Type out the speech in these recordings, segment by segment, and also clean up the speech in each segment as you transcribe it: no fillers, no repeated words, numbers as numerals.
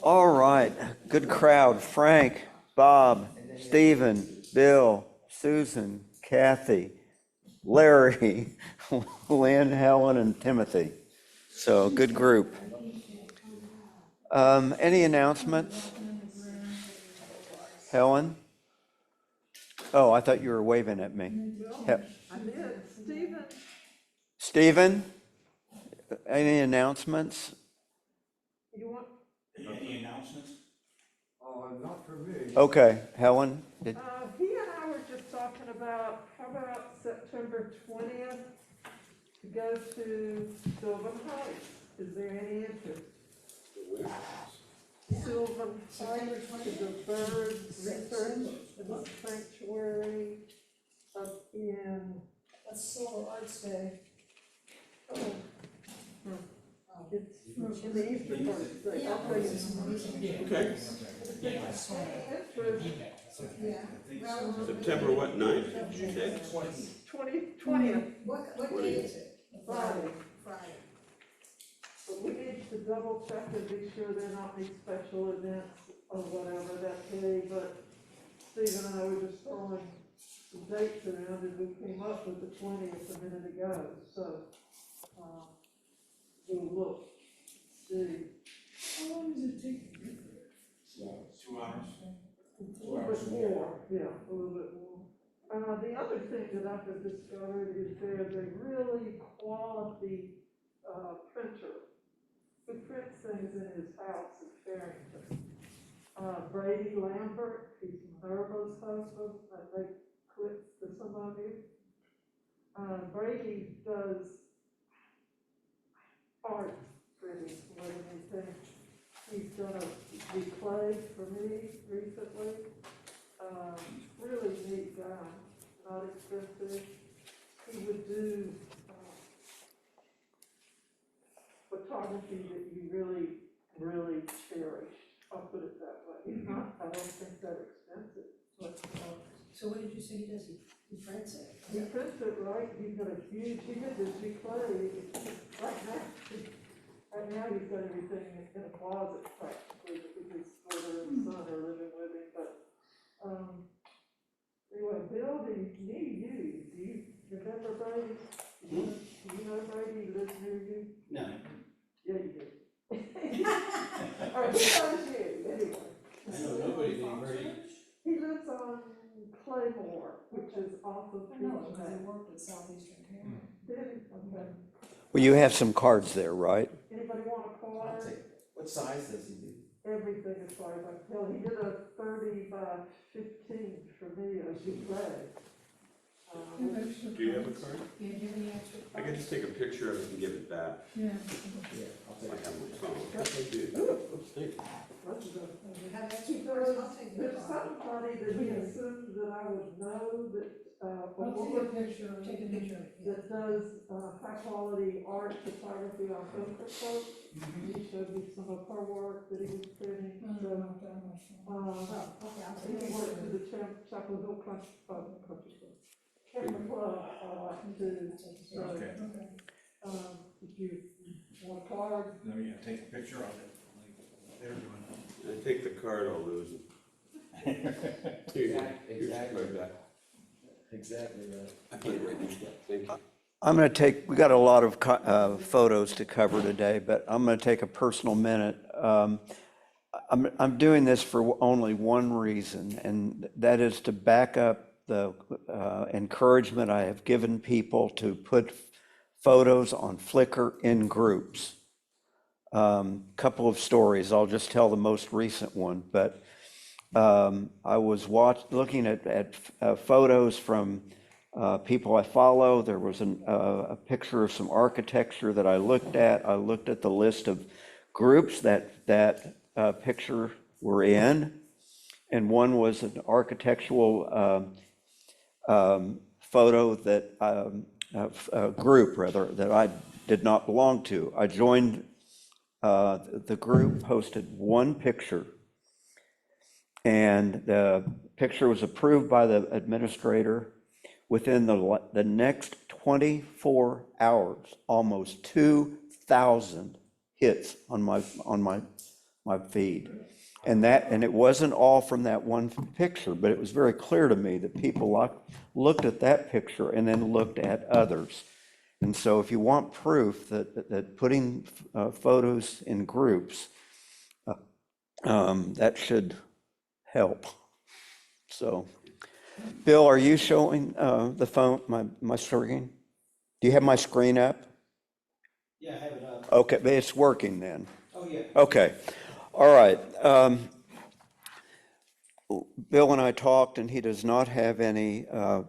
All right, good crowd. Frank, Bob, Stephen, Bill, Susan, Kathy, Larry, Lynn, Helen, and Timothy. So good group. Any announcements? Helen? Oh, I thought you were waving at me. I did. Stephen? Stephen, any announcements? You want, Any announcements? Not for me. Okay, Helen? he and I were just talking about, how about September 20th to go to Sylvan Heights? Is there any interest? Sylvan Heights is a bird research sanctuary up in, That's Silver Arts Day. oh, it's in the eastern part of the state. I'll tell you. Okay. Interest, Yeah. September what, 9th, did you say? 20th, What day is it? Friday. Friday. But we need to double check and be sure there are not any special events or whatever that day, but Steve and I were just throwing some dates around and we came up with the 20th a minute ago, so, we'll look, see. How long does it take to get there? 2 hours. A little bit more, yeah, a little bit more. The other thing that I have discovered is there's a really quality, printer who prints things in his house in Farrington. Brady Lambert, he's Minerva's husband, that make clips to some of you. Brady does art printing more than anything. He's done a replay for me recently. Really neat guy, not expensive. He would do photography that you really, really cherish. I'll put it that way. He's not, I don't think that expensive. But, So what did you say he does? He prints it? he prints it right. He's got a huge, he did this replay right now he's got everything in a closet practically because his daughter and son are living with him. But anyway, Bill, do you remember Brady? Do you know Brady? He lives near you? No. Yeah, you do. All right, he knows you, anyway. I know nobody named Brady. He lives on Claymore, which is off of I know, Beach because I Bank. worked at Southeastern Care. Did he? Okay. Well, you have some cards there, right? Anybody want a card? What size does he do? Everything as far as I can tell. He did a 30 by 15 for me as you play. Do you have a card? Yeah, do you have any extra? I can just take a picture of it and give it back. Yeah. Yeah, I'll I take it. have my phone. Thank you. Thank you. That's good. If you have extra cards, I'll take There's it. somebody that he assumed that I would know that, a I'll take a woman picture, take a picture. that does, high quality art photography on Instagram. He showed me some of her work that he was printing, so, Okay, I'll take he a worked to picture. the Chapel Hill Country Club, Camera Club, too, so, Okay. if you want a card, Let me take a picture of it, like they're doing. I take the card, I'll lose it. Here you go. Here's the card back. Exactly right. I put it right there. Thank you. I'm going to take, we got a lot of photos to cover today, but I'm going to take a personal minute. I'm doing this for only one reason, and that is to back up the encouragement I have given people to put photos on Flickr in groups. Couple of stories, I'll just tell the most recent one, but I was looking at photos from people I follow. There was a picture of some architecture that I looked at. I looked at the list of groups that picture were in, and one was an architectural photo that a group rather that I did not belong to. I joined the group, posted one picture, and the picture was approved by the administrator. Within the next 24 hours, almost 2,000 hits on my my feed. And it wasn't all from that one picture, but it was very clear to me that people looked at that picture and then looked at others. And so if you want proof that putting photos in groups, that should help. So, Bill, are you showing the phone, my screen? Do you have my screen up? Yeah, I have it up. Okay, but it's working then. Oh, yeah. Okay, all right. Bill and I talked, and he does not have any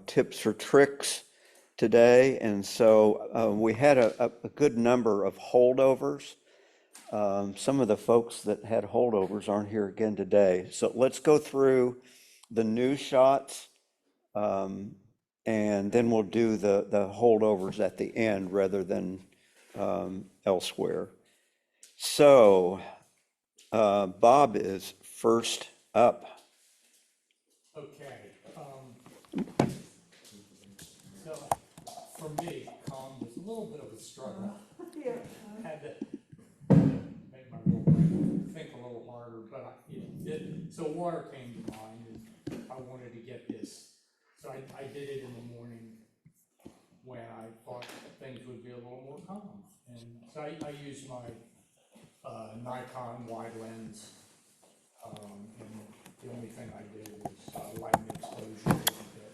tips or tricks today, and so we had a good number of holdovers. Some of the folks that had holdovers aren't here again today. So let's go through the new shots, and then we'll do the holdovers at the end rather than elsewhere. So Bob is first up. Okay, so for me, calm was a little bit of a struggle. Yeah. Had to make my little brain think a little harder, but it did. So water came to mind, and I wanted to get this. So I did it in the morning when I thought things would be a little more calm. And so I used my Nikon wide lens, and the only thing I did was lighten exposure a little bit.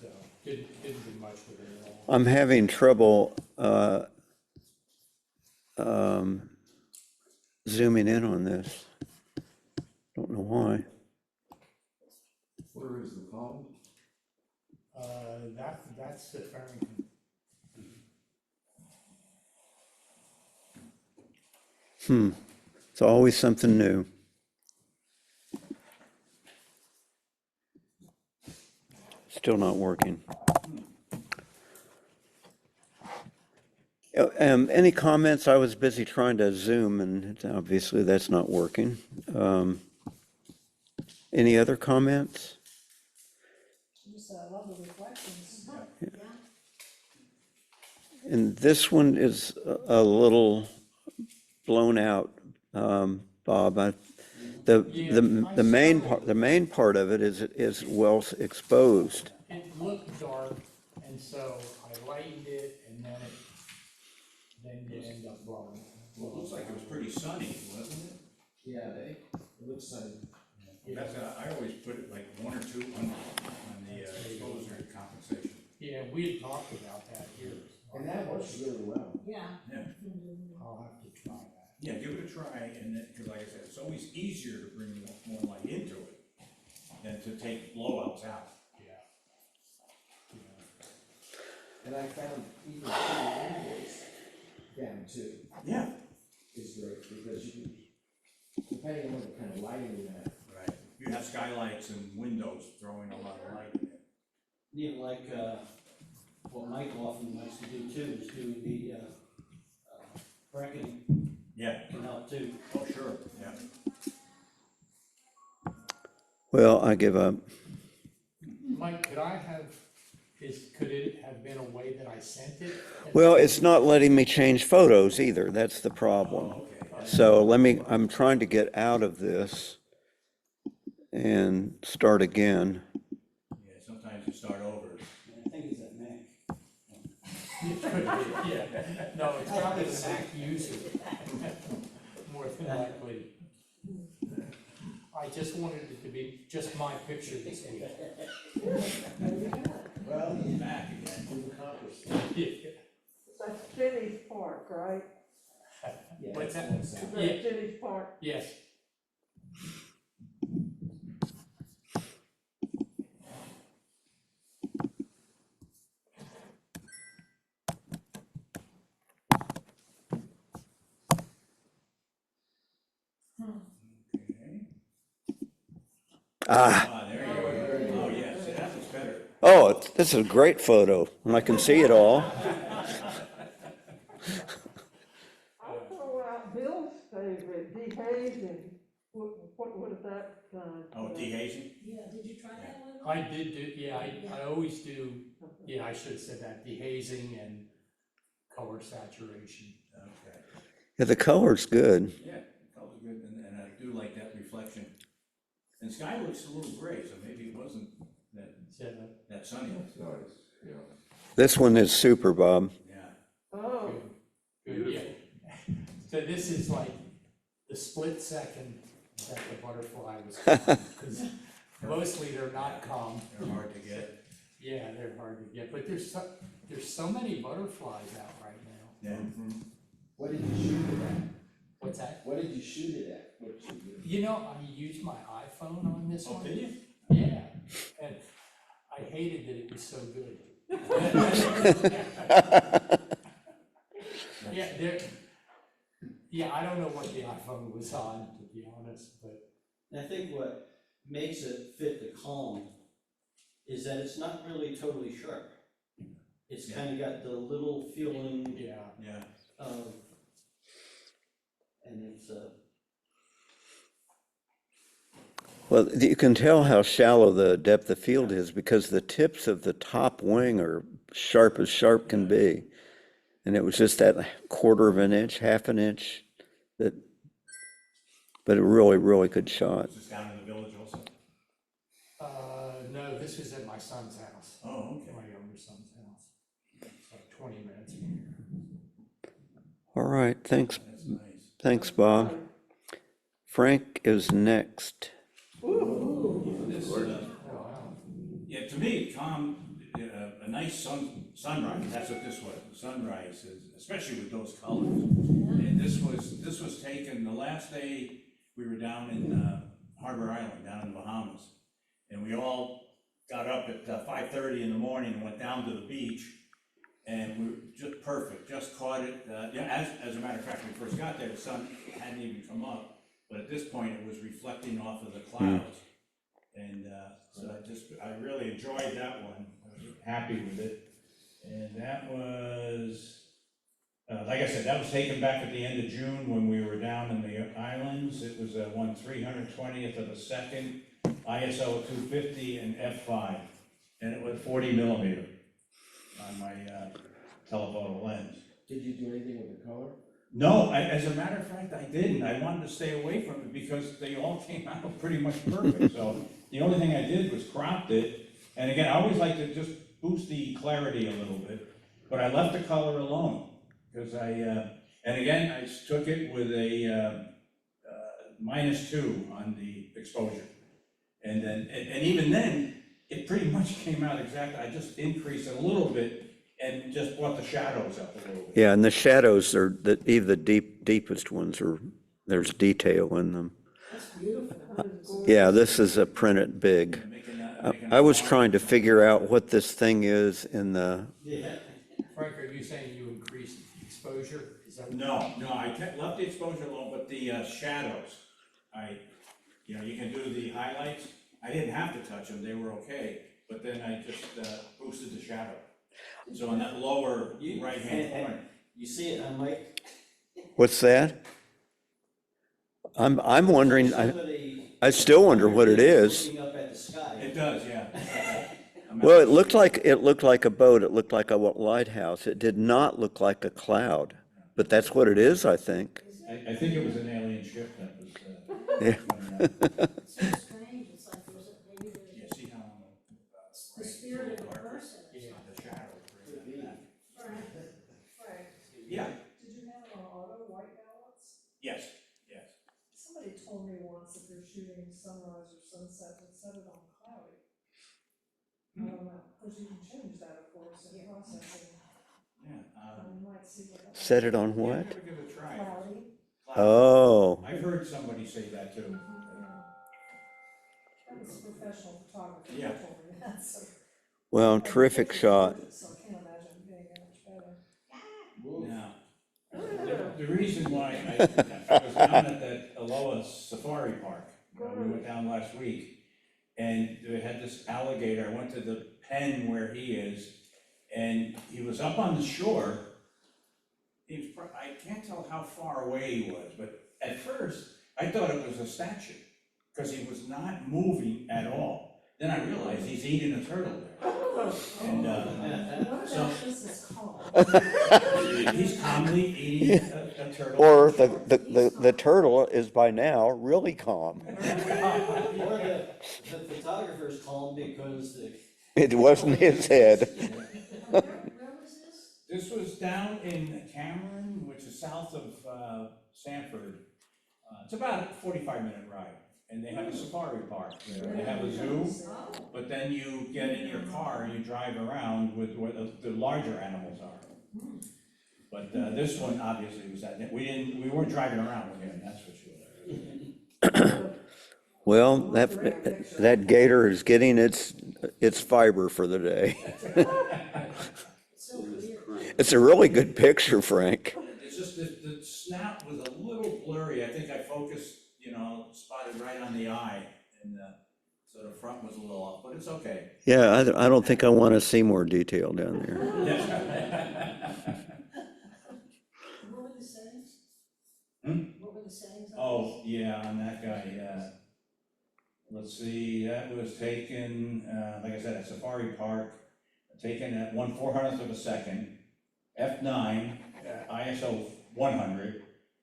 So didn't do much with it at all. I'm having trouble zooming in on this. Don't know why. Where is the column? That's at Farrington. It's always something new. Still not working. Any comments? I was busy trying to zoom, and obviously that's not working. Any other comments? Just, love the reflections. And this one is a little blown out, Bob. The main part of it is well exposed. It looked dark, and so I lightened it, and then you end up blowing. Well, it looks like it was pretty sunny, wasn't it? Yeah, it looks like, That's, I always put it like 1 or 2 on the exposure compensation. Yeah, we had talked about that here. and that works really well. Yeah. Yeah, I'll have to try that. yeah, give it a try, and then, because like I said, it's always easier to bring more light into it than to take blowouts out. Yeah. And I found even putting invoice down too Yeah. is great, because you can, depending on what kind of lighting you have. Right. You have skylights and windows throwing a lot of light in it. Even like, what Mike often likes to do too, is doing the, bracketing Yeah, can help too. oh, sure, yeah. Well, I give up. Mike, could it have been a way that I sent it? Well, it's not letting me change photos either. That's the problem. Okay. So I'm trying to get out of this and start again. Yeah, sometimes you start over. I think it's that Mac. It could be, yeah. No, it's probably the Mac user, more than likely. I just wanted it to be just my picture this week. Well, He's back again. you've accomplished. Yeah. That's Jenny's Park, right? Yeah, What's that's that? one Is side. that Yeah. Jenny's Park? Yes. Okay. Ah, Ah, there you go. Oh, yes, that looks better. oh, this is a great photo, and I can see it all. I'll throw out Bill's favorite, dehazing. What is that kind? Oh, dehazing? Yeah, did you try that one? I did do, yeah, I always do, yeah, I should have said that, dehazing and color saturation. Okay. Yeah, the color's good. Yeah, the color's good, and I do like that reflection. And the sky looks a little gray, so maybe it wasn't that sunny. It's nice, yeah. This one is super, Bob. Yeah. Oh, Good, yeah. So this is like the split second that the butterfly was calm, because mostly they're not calm. They're hard to get. Yeah, they're hard to get, but there's so many butterflies out right now. Yeah. What did you shoot it at? What's that? What did you shoot it at? What did you do? You know, I used my iPhone on this Oh, one. did you? Yeah, and I hated that it was so good. Yeah, I don't know what the iPhone was on, to be honest, but And I think what makes it fit the calm is that it's not really totally sharp. It's Yeah. kind of got the little feeling yeah. Yeah. of, and it's, Well, you can tell how shallow the depth of field is because the tips of the top wing are sharp as sharp can be. And it was just that quarter of an inch, half an inch, but a really, really good shot. Is this down in the village also? No, this was at my son's house, Oh, okay. my younger son's house. It's like 20 minutes from here. All right, thanks, That's nice. thanks, Bob. Frank is next. This, Oh, wow. yeah, to me, calm, a nice sunrise, that's what this was, sunrise, especially with those colors. And this was taken, the last day we were down in Harbor Island, down in the Bahamas. And we all got up at 5:30 in the morning and went down to the beach. And we were just perfect, just caught it. Yeah, as a matter of fact, when we first got there, the sun hadn't even come up. But at this point, it was reflecting off of the clouds. And so I really enjoyed that one. I was happy with it. And that was, like I said, that was taken back at the end of June when we were down in the islands. It was a 320th of a second, ISO 250 and f5. And it was 40 millimeter on my telephoto lens. Did you do anything with the color? No, as a matter of fact, I didn't. I wanted to stay away from it because they all came out pretty much perfect. So the only thing I did was cropped it. And again, I always like to just boost the clarity a little bit, but I left the color alone because and again, I took it with a -2 on the exposure. And then, and even then, it pretty much came out exactly. I just increased it a little bit and just brought the shadows up a little bit. Yeah, and the shadows are even the deepest ones there's detail in them. That's beautiful. that is gorgeous. Yeah, this is a printed big. I was trying to figure out what this thing is in the, yeah. Frank, are you saying you increased exposure? Is that? No, I left the exposure alone, but the shadows, you can do the highlights. I didn't have to touch them, they were okay, but then I just boosted the shadow. So in that lower right-hand corner. You see it on Mike? what's that? I'm wondering, Somebody I still wonder what it is. looking up at the sky. It does, yeah. Well, it looked like a boat, it looked like a lighthouse. It did not look like a cloud, but that's what it is, I think. I think it was an alien ship that was. Yeah. coming up. It's so strange, it's like maybe there's Yeah, see how. the spirit of a person or Yeah, something. the shadow. Frank, Yeah, did you have it on auto white balance? yes. Somebody told me once that they're shooting sunrise or sunset and set it on cloudy. I don't know, because you can change that, of course, in processing. Yeah. You might see what that. Set it on Yeah, what? never give it a try. Cloudy. Oh, I've heard somebody say that too. That was a professional photographer Yeah. that told me that, so. well, terrific shot. So I can't imagine it being that much better. Now, the reason why I was down at that Aloha Safari Park, we went down last week, and they had this alligator. I went to the pen where he is, and he was up on the shore. He was, I can't tell how far away he was, but at first, I thought it was a statue, because he was not moving at all. Then I realized he's eating a turtle there. And, What so about this is calm? he's calmly eating a turtle. Or the turtle is by now really calm. Or the photographer's calm because the. It wasn't his head. Where was this? This was down in Cameron, which is south of Sanford. It's about a 45-minute ride, and they have a safari park there. They have a zoo, Oh, but then you get in your car and you drive around with where the larger animals are. But this one obviously was that, we weren't driving around with him, that's for sure. Well, that gator is getting its fiber for the day. so weird. It's a really good picture, Frank. It's just the snout was a little blurry. I think I focused, spotted right on the eye, and so the front was a little off, but it's okay. Yeah, I don't think I want to see more detail down there. What were the settings? Hmm? What were the settings on Oh, yeah, on that guy, let's see, that was taken, like I said, at Safari Park, taken at 1/400th of a second, f9, ISO 100,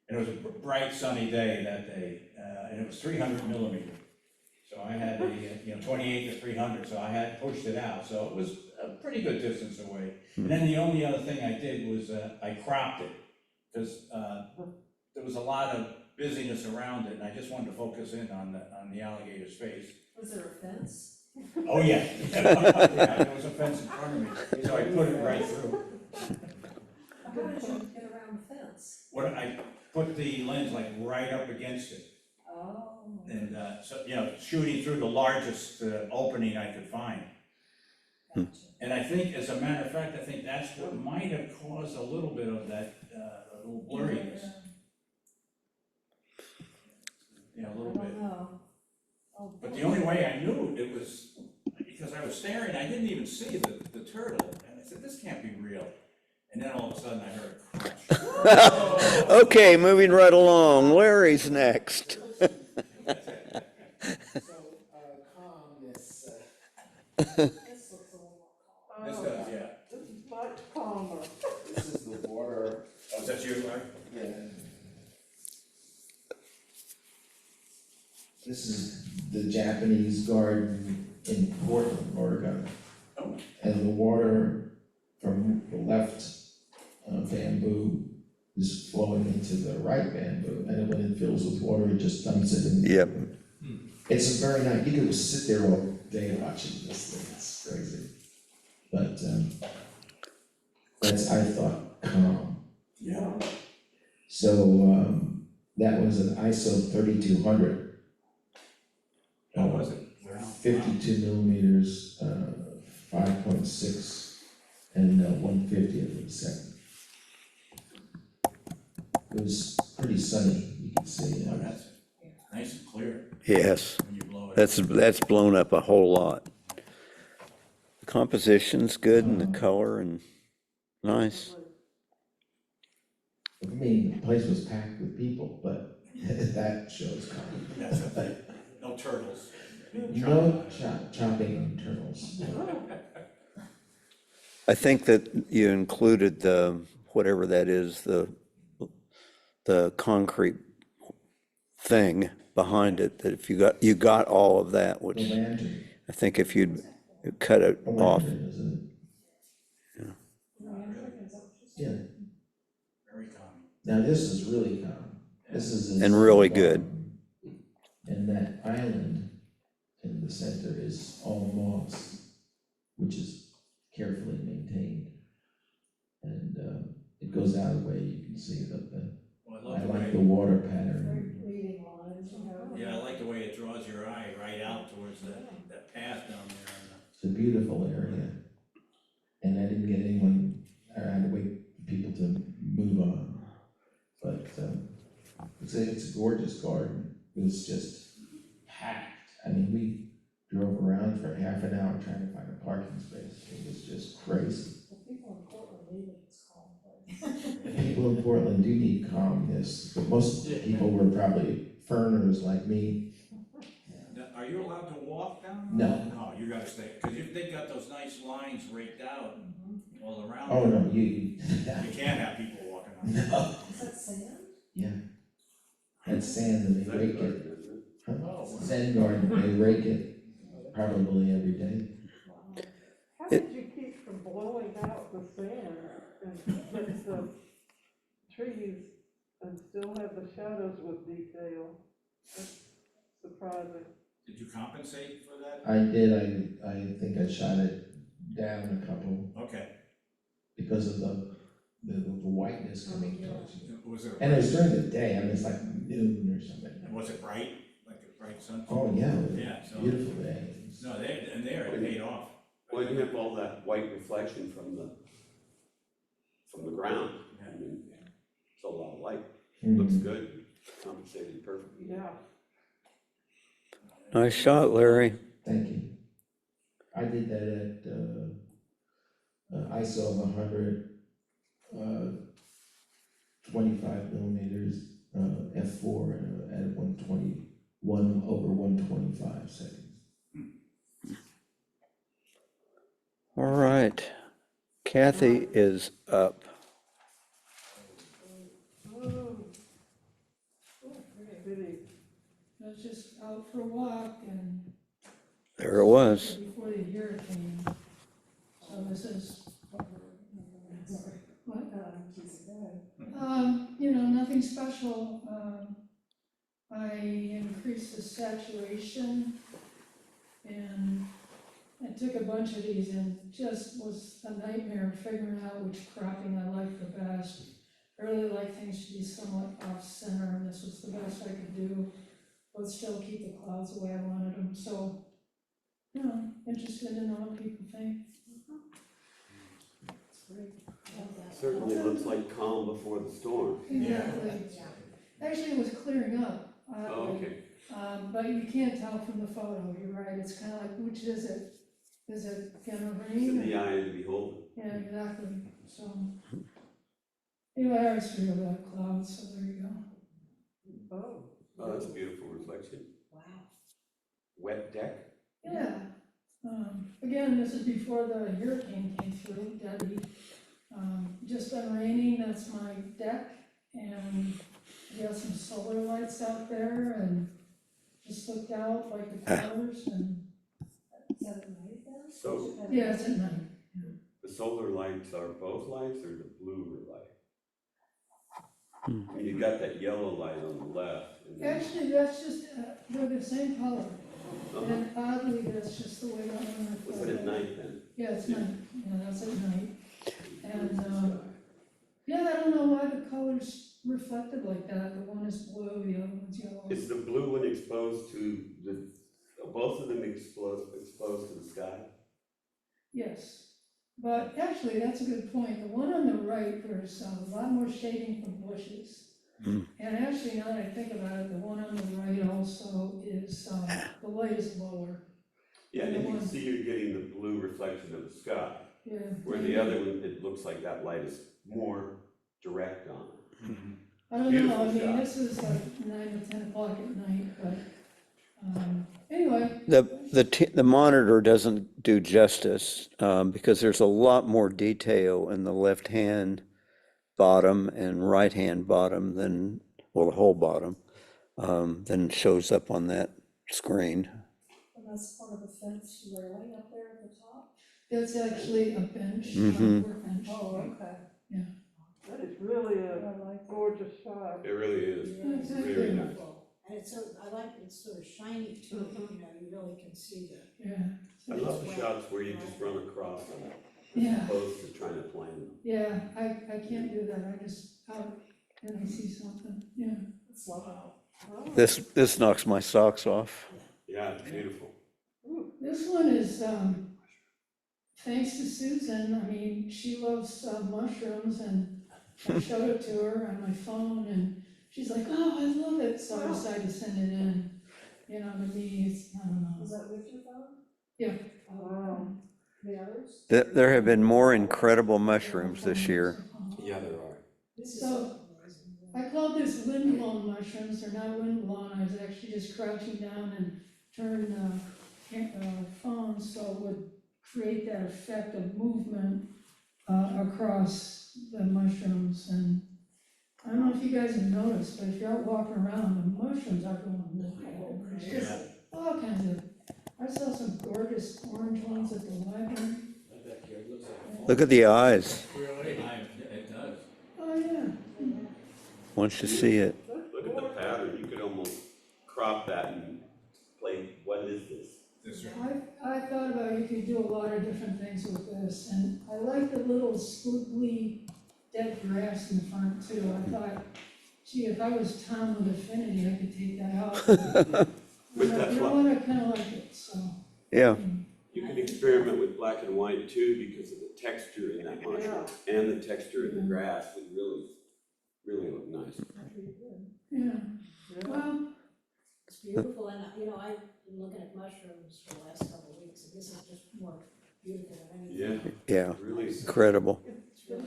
and it was a bright sunny day that day, and it was 300 millimeter. So I had a, 28 to 300, so I had pushed it out, so it was a pretty good distance away. And then the only other thing I did was, I cropped it, because there was a lot of busyness around it, and I just wanted to focus in on the alligator's face. Was there a fence? Oh, yeah. Yeah, there was a fence in front of me, so I put it right through. How did you get around the fence? I put the lens like right up against it, Oh. and, so, shooting through the largest opening I could find. Gotcha. And I think, as a matter of fact, I think that's what might have caused a little bit of that, little blurriness. Yeah, a little I bit. don't know. Oh, But the only way I knew it was because I was staring, I didn't even see the turtle, and I said, this can't be real. And then all of a sudden I heard a crunch. Okay, moving right along. Larry's next. So, calmness, This looks a little more calm. This does, yeah. This is much calmer. this is the water, Oh, is that you, Larry? yeah. This is the Japanese garden in Portland, Oregon. Oh. And the water from the left bamboo is flowing into the right bamboo, and when it fills with water, it just dumps it in. Yep. It's a very nice, you could just sit there all day watching this thing, it's crazy. But, that's, I thought, calm. Yeah. So, that was an ISO 3200. How was it? 52 millimeters, 5.6, and 1/50th of a second. It was pretty sunny, you could see. Oh, that's nice and clear Yes, when you blow it. that's blown up a whole lot. The composition's good and the color and nice. I mean, the place was packed with people, but that shows calm. That's the thing. No turtles. No chopping on turtles. I think that you included the, whatever that is, the concrete thing behind it, that if you got all of that, The which lantern. I think if you'd cut it A off. lantern, isn't it? Yeah. Very calming. Now, this is really calm. This is. And really good. And that island in the center is all moss, which is carefully maintained. And it goes out of the way, you can see that Well, I like the water pattern. Very leading lines, you know. Yeah, I like the way it draws your eye right out towards that path down there. It's a beautiful area. And I didn't get anyone, I had to wait for people to move on. But it's a gorgeous garden. It was just packed. I mean, we drove around for half an hour trying to find a parking space. It was just crazy. The people in Portland need it, it's calm place. People in Portland do need calmness, but most people were probably ferners like me. Now, are you allowed to walk down? No. No, you gotta stay, cause they've got those nice lines raked out all around. Oh, no, you, You can't have people walking on it. no, Is that sand? yeah. That's sand and they rake it. Huh? Oh, Sand garden, they rake it probably every day. Wow. How did you keep from blowing out the sand and get the trees and still have the shadows with detail? That's surprising. did you compensate for that? I did, I think I shot it down a couple Okay, because of the whiteness coming towards you. was it, And it was during the day, I mean, it's like noon or something. was it bright, like a bright sunset? Oh, yeah, it was Yeah, a so, beautiful day. no, it paid off. Well, you have all that white reflection from the ground. Yeah. I mean, it's a lot of light, Mhm. looks good, compensated perfectly. Yeah. Nice shot, Larry. Thank you. I did that at, ISO of 100, 25 millimeters, f4 at 121 over 125 seconds. All right. Kathy is up. Oh, pretty. I was just out for a walk and There it was. before the hurricane. So this is what you know, nothing special. I increased the saturation and I took a bunch of these and just was a nightmare figuring out which cropping I liked the best. I really like things to be somewhat off center, and this was the best I could do, but still keep the clouds the way I wanted them. So, you know, interested to know what people think. It's great. Certainly looks like calm before the storm. Exactly. Actually, it was clearing up. Oh, okay. But you can't tell from the photo, you're right, it's kind of like, which is it? Is it gonna It's rain? in the eye of the beholder. Yeah, exactly, so. Anyway, I always figured about clouds, so there you go. Oh. Oh, that's a beautiful reflection. Wow. Wet deck. Yeah, again, this is before the hurricane came through, Debbie. Just been raining, that's my deck, and we got some solar lights out there, and just looked out like the flowers, and, Is that at night then? So yeah, it's at night. the solar lights are both lights or the blue light? I mean, you got that yellow light on the left. And then, Actually, that's just, they're the same color, uh-huh. and oddly, that's just the way that one. Was it at night then? Yeah, it's night, yeah, that's at night. And, yeah, I don't know why the colors reflected like that, the one is blue, the other one's yellow. Is the blue one exposed to both of them exposed to the sky? Yes, but actually, that's a good point, the one on the right, there's a lot more shading from bushes. Mm. And actually, now that I think about it, the one on the right also is, the light is lower, Yeah, and you can see you're getting the blue reflection of the sky, yeah. where the other one, it looks like that light is more direct on it. I don't know, I Beautiful mean, shot. this is like 9 to 10 o'clock at night, but, anyway. The monitor doesn't do justice because there's a lot more detail in the left-hand bottom and right-hand bottom than, well, the whole bottom, than shows up on that screen. And that's part of the fence railing up there at the top? That's actually a bench, Mhm. workbench. Oh, okay. That is really I a like gorgeous shot. It really is. Yeah, it's Exactly. Very nice. beautiful. And it's so, I like, it's sort of shiny too, you know, you really can see the. Yeah, I love the shots where you just run across them, as yeah, opposed to trying to plan them. yeah, I can't do that, I just out and I see something, yeah. It's lovely. Oh. This knocks my socks off. Yeah, it's beautiful. This one is, thanks to Susan, I mean, she loves mushrooms and I showed it to her on my phone and she's like, oh, I love it, so I decided to send it in. You know, to me, it's, I don't know. Was that with your phone? Yeah. Wow. The others? There have been more incredible mushrooms this year. Yeah, there are. This is So, so amazing. I called this windblown mushrooms, they're not windblown, I was actually just crouching down and turn the phone so it would create that effect of movement across the mushrooms. And I don't know if you guys have noticed, but if you're out walking around, the mushrooms are going wild. There's just all kinds of, I saw some gorgeous orange ones at the library. Look at the eyes. Really? It does. Oh, yeah. Once you see it. Look at the pattern, you could almost crop that and play, what is this? This right. I thought about you could do a lot of different things with this, and I like the little squiggly dead grass in the front too. I thought, gee, if I was Tom with Affinity, I could take that out. But that's You know what, what, I kinda like it, so. Yeah, you can experiment with black and white too, because of the texture in that mushroom, and the texture in the grass would really, really look nice. Yeah, well, It's beautiful, and, you know, I've been looking at mushrooms for the last couple of weeks, and this is just more beautiful than anything. Yeah, yeah, really, incredible. The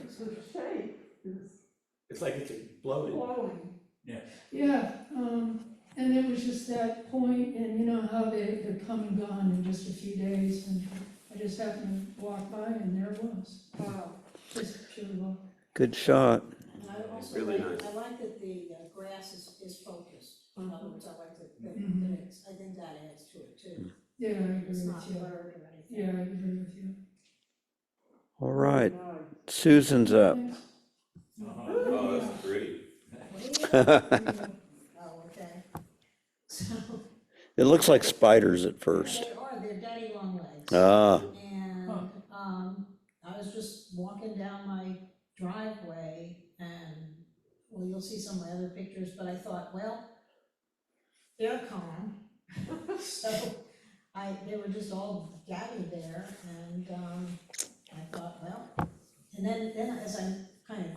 shape is it's like it's exploding. flowing. yeah, and it was just that point, and you know how they're come and gone in just a few days, and I just happened to walk by and there it was. Wow. Just pure luck. Good shot. And I also Really like, nice. I like that the grass is focused. In other words, I like that Mhm. it's, I think that adds to it too. Yeah, I agree It's with not you. blurred or anything. Yeah, I agree with you. All right, Nice. Susan's up. Thanks. Oh, that's pretty. Oh, okay. So, It looks like spiders at first. they're daddy long legs. Ah, And, I was just walking down my driveway and, well, you'll see some of my other pictures, but I thought, well, they're calm. So they were just all gathered there and, I thought, well, and then as I kind of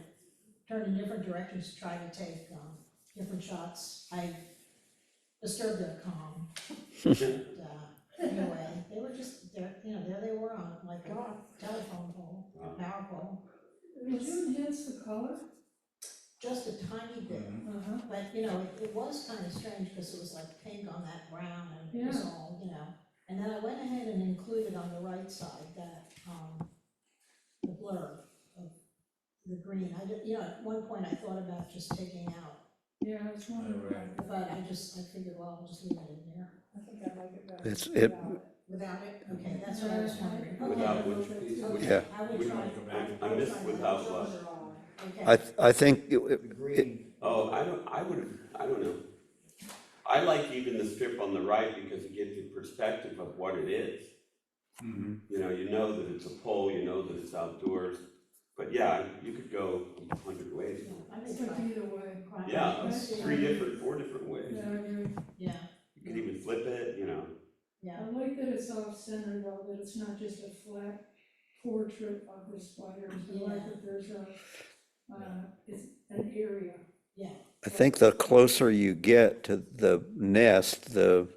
turned in different directions to try to take, different shots, I disturbed their calm. And, anyway, they were just, there, you know, there they were on like a telephone pole, a power pole, Did you enhance the color? just a tiny bit. Uh-huh. But, you know, it was kind of strange because it was like pink on that brown and it was Yeah. all, you know. And then I went ahead and included on the right side that, the blur of the green. I did, you know, at one point I thought about just taking out, Yeah, I was wondering. Right. but I figured, well, I'll just leave it in there. I think I like it better. it's, it, Without it? Okay, that's what I was wondering. Okay. Without which piece? Okay, Yeah. I will We try. might go back. I missed without blush. Okay. I think, Oh, I don't know. I like even the strip on the right because it gives you perspective of what it is. Mhm. You know that it's a pole, you know that it's outdoors. But yeah, you could go 100 ways. I may It's like try. either way. Yeah, Okay. 4 different ways. Yeah, I agree. Yeah, You could even flip it, yeah. I like that it's off-center though, that it's not just a flat portrait of the spiders. I like that there's it's an area. Yeah, I think the closer you get to the nest, the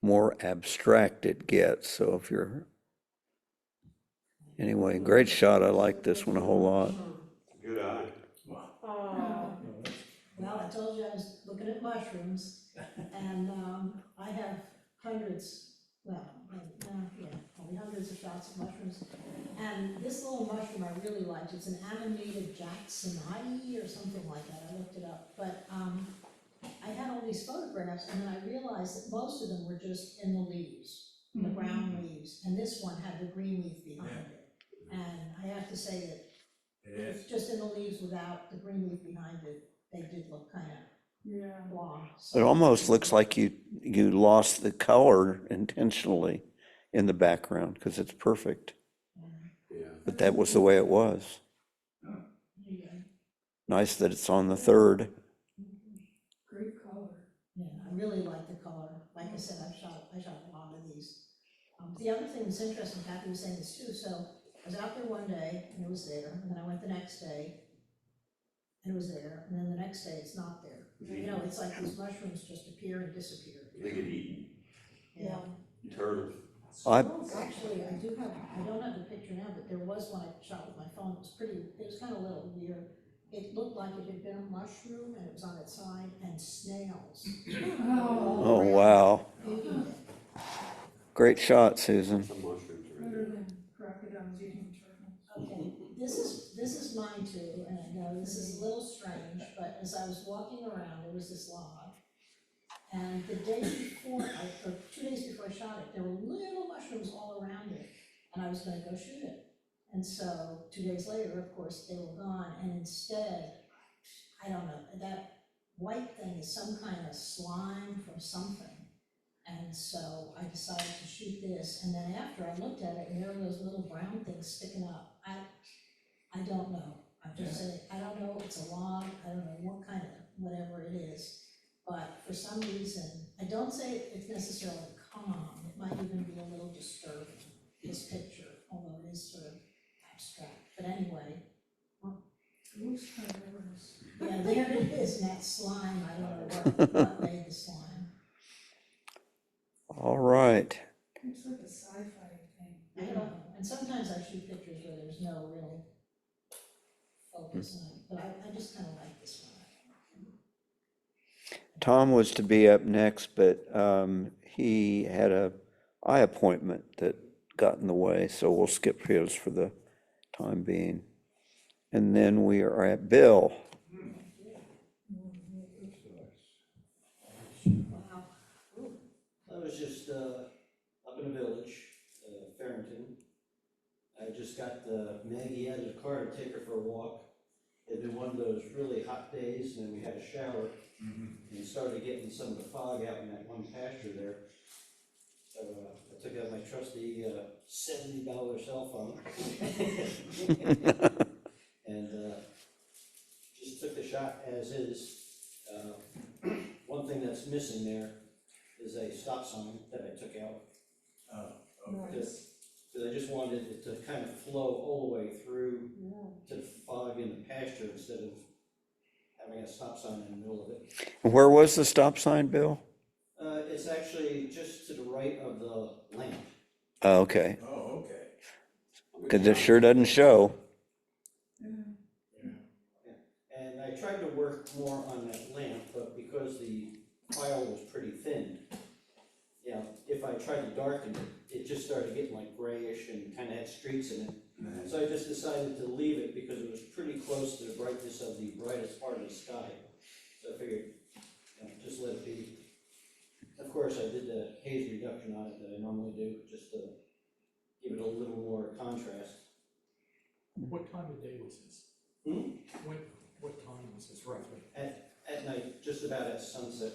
more abstract it gets. So if you're, anyway, great shot. I like this one a whole lot. Good eye. Oh, well, I told you I was looking at mushrooms, and, I have hundreds, well, yeah, probably hundreds of shots of mushrooms. And this little mushroom I really liked, it's an animated Jacksonite or something like that, I looked it up. But, I had all these photographs, and then I realized that most of them were just in the leaves, the brown leaves, and this one had the green leaf behind it. And I have to say that It is. it's just in the leaves without the green leaf behind it, they did look kind of Yeah. blah. It almost looks like you lost the color intentionally in the background because it's perfect. Yeah. But that was the way it was. Nice that it's on the third. Great color. Yeah, I really like the color. Like I said, I shot a lot of these. The other thing that's interesting, Kathy was saying this too, so I was out there one day and it was there, and then I went the next day and it was there, and then the next day it's not there. You know, it's like these mushrooms just appear and disappear. They get eaten. Yeah. Turtles. Actually, I don't have the picture now, but there was one I shot with my phone. It was it was kind of a little weird. It looked like it had been a mushroom and it was on its side, and snails. Oh, Oh, wow. Eating it. Great shot, Susan. Some mushrooms are in Better there. than crocodiles eating turtles. Okay, this is mine too, and I know this is a little strange, but as I was walking around, there was this log. And the day before, or 2 days before I shot it, there were little mushrooms all around it, and I was gonna go shoot it. And so 2 days later, of course, they were gone, and instead, I don't know, that white thing is some kind of slime from something. And so I decided to shoot this, and then after I looked at it, and there were those little brown things sticking up. I don't know, I'm just saying, I don't know, it's a log, I don't know what kind of, whatever it is. But for some reason, I don't say it's necessarily calm, it might even be a little disturbing, this picture, although it is sort of abstract, but anyway. It looks kind of nervous. Yeah, there it is, and that slime, I don't know what made the slime. All right. Looks like a sci-fi thing. I don't know, and sometimes I shoot pictures where there's no real focus on it, but I just kind of like this one. Tom was to be up next, but he had a eye appointment that got in the way, so we'll skip his for the time being. And then we are at Bill. Wow. I was just, up in a village, Farrington. I just got Maggie out of the car to take her for a walk. It had been one of those really hot days, and then we had a shower, and started getting some of the fog out in that one pasture there. So, I took out my trusty, $70 cell phone. And, just took the shot as is. One thing that's missing there is a stop sign that I took out. Oh, Because I just wanted it to kind of flow all the way through to the fog in the pasture instead of having a stop sign in the middle of it. Where was the stop sign, Bill? It's actually just to the right of the lamp. Oh, okay, oh, okay. because it sure doesn't show. And I tried to work more on that lamp, but because the file was pretty thin, you know, if I tried to darken it, it just started getting like grayish and kind of had streaks in it. So I just decided to leave it because it was pretty close to the brightness of the brightest part of the sky. So I figured, you know, just let it be. Of course, I did the haze reduction on it that I normally do, just to give it a little more contrast. What time of day was this? What time was this roughly? At night, just about at sunset.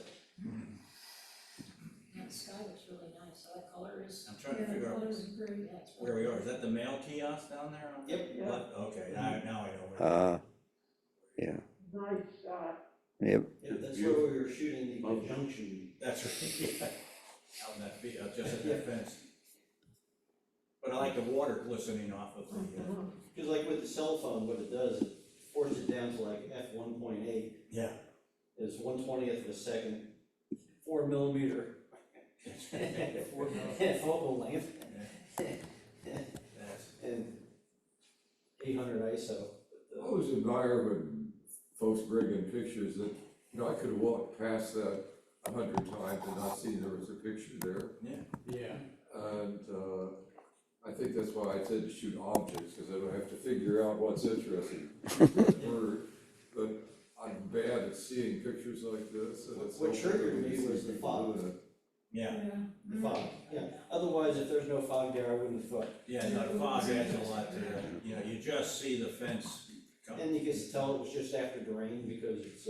Yeah, the sky looks really nice, so that color is, I'm trying to figure out Colors are great. yeah, it's where really we are. Is that the mail kiosk down there? Yep. Yeah. What? Okay, now I know where. Yeah, Nice shot. yep. Yeah, that's where we were shooting the conjunction. That's right, yeah. Out in that field, just at that fence. But I like the water glistening off of the, Because like with the cell phone, what it does, it forces it down to like f1.8, yeah. is 1/20th of a second, 4 millimeter focal length, That's, and 800 ISO. I always admire when folks bring in pictures that, you know, I could have walked past that 100 times and not seen there was a picture there. Yeah. And I think that's why I tend to shoot objects, because I don't have to figure out what's interesting. But I'm bad at seeing pictures like this, and it's. What so triggered good me to was see the people fog. doing it. yeah, The fog, yeah. Otherwise, if there's no fog there, I wouldn't have thought. yeah, no, the fog adds a lot to it. You know, you just see the fence come. And you can tell it was just after the rain because it's,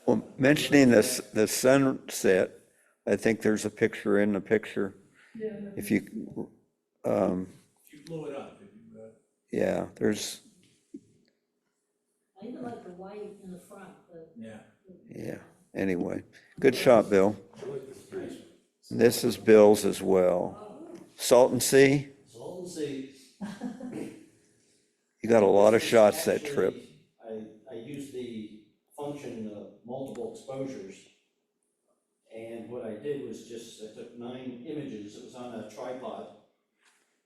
Well, mentioning this, the sunset, I think there's a picture in the picture. Yeah. If you, If you blew it up, if you, yeah, there's, I even like the white in the front, yeah. yeah, anyway. Good shot, Bill. I like this nice. This is Bill's as well. Salton Sea, salt and sea. you got a lot of shots that trip. Actually, I used the function of multiple exposures. And what I did was just, I took 9 images, it was on a tripod.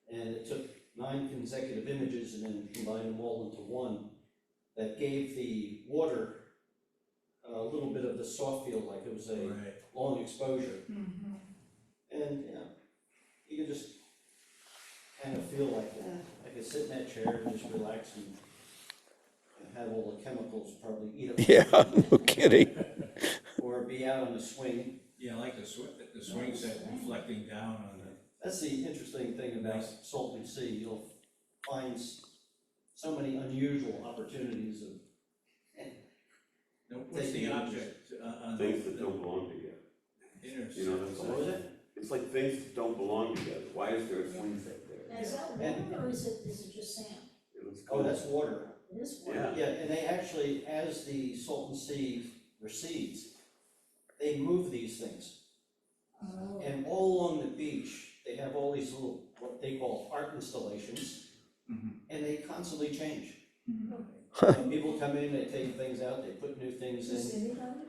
And it took 9 consecutive images and then combined them all into one. That gave the water a little bit of the soft feel, like it was a Right. long exposure. And could just kind of feel like, I could sit in that chair and just relax and have all the chemicals probably eat up. Yeah, no kidding. Or be out on the swing. Yeah, I like the swing set reflecting down on the, That's the interesting thing about Nice. Salton Sea. You'll find so many unusual opportunities of, no, what's the object on the? Things that don't belong together. Intersection. You know what I'm saying? what was it? It's like things that don't belong together. Why is there a swing set there? Now, is that water or is it just sand? It looks Oh, cool. that's water. It is water. Yeah. Yeah, and they actually, as the Salton Sea recedes, they move these things. Oh, And all along the beach, they have all these little, what they call art installations, Mhm. and they constantly change. okay. When people come in, they take things out, they put new things Does in. anybody?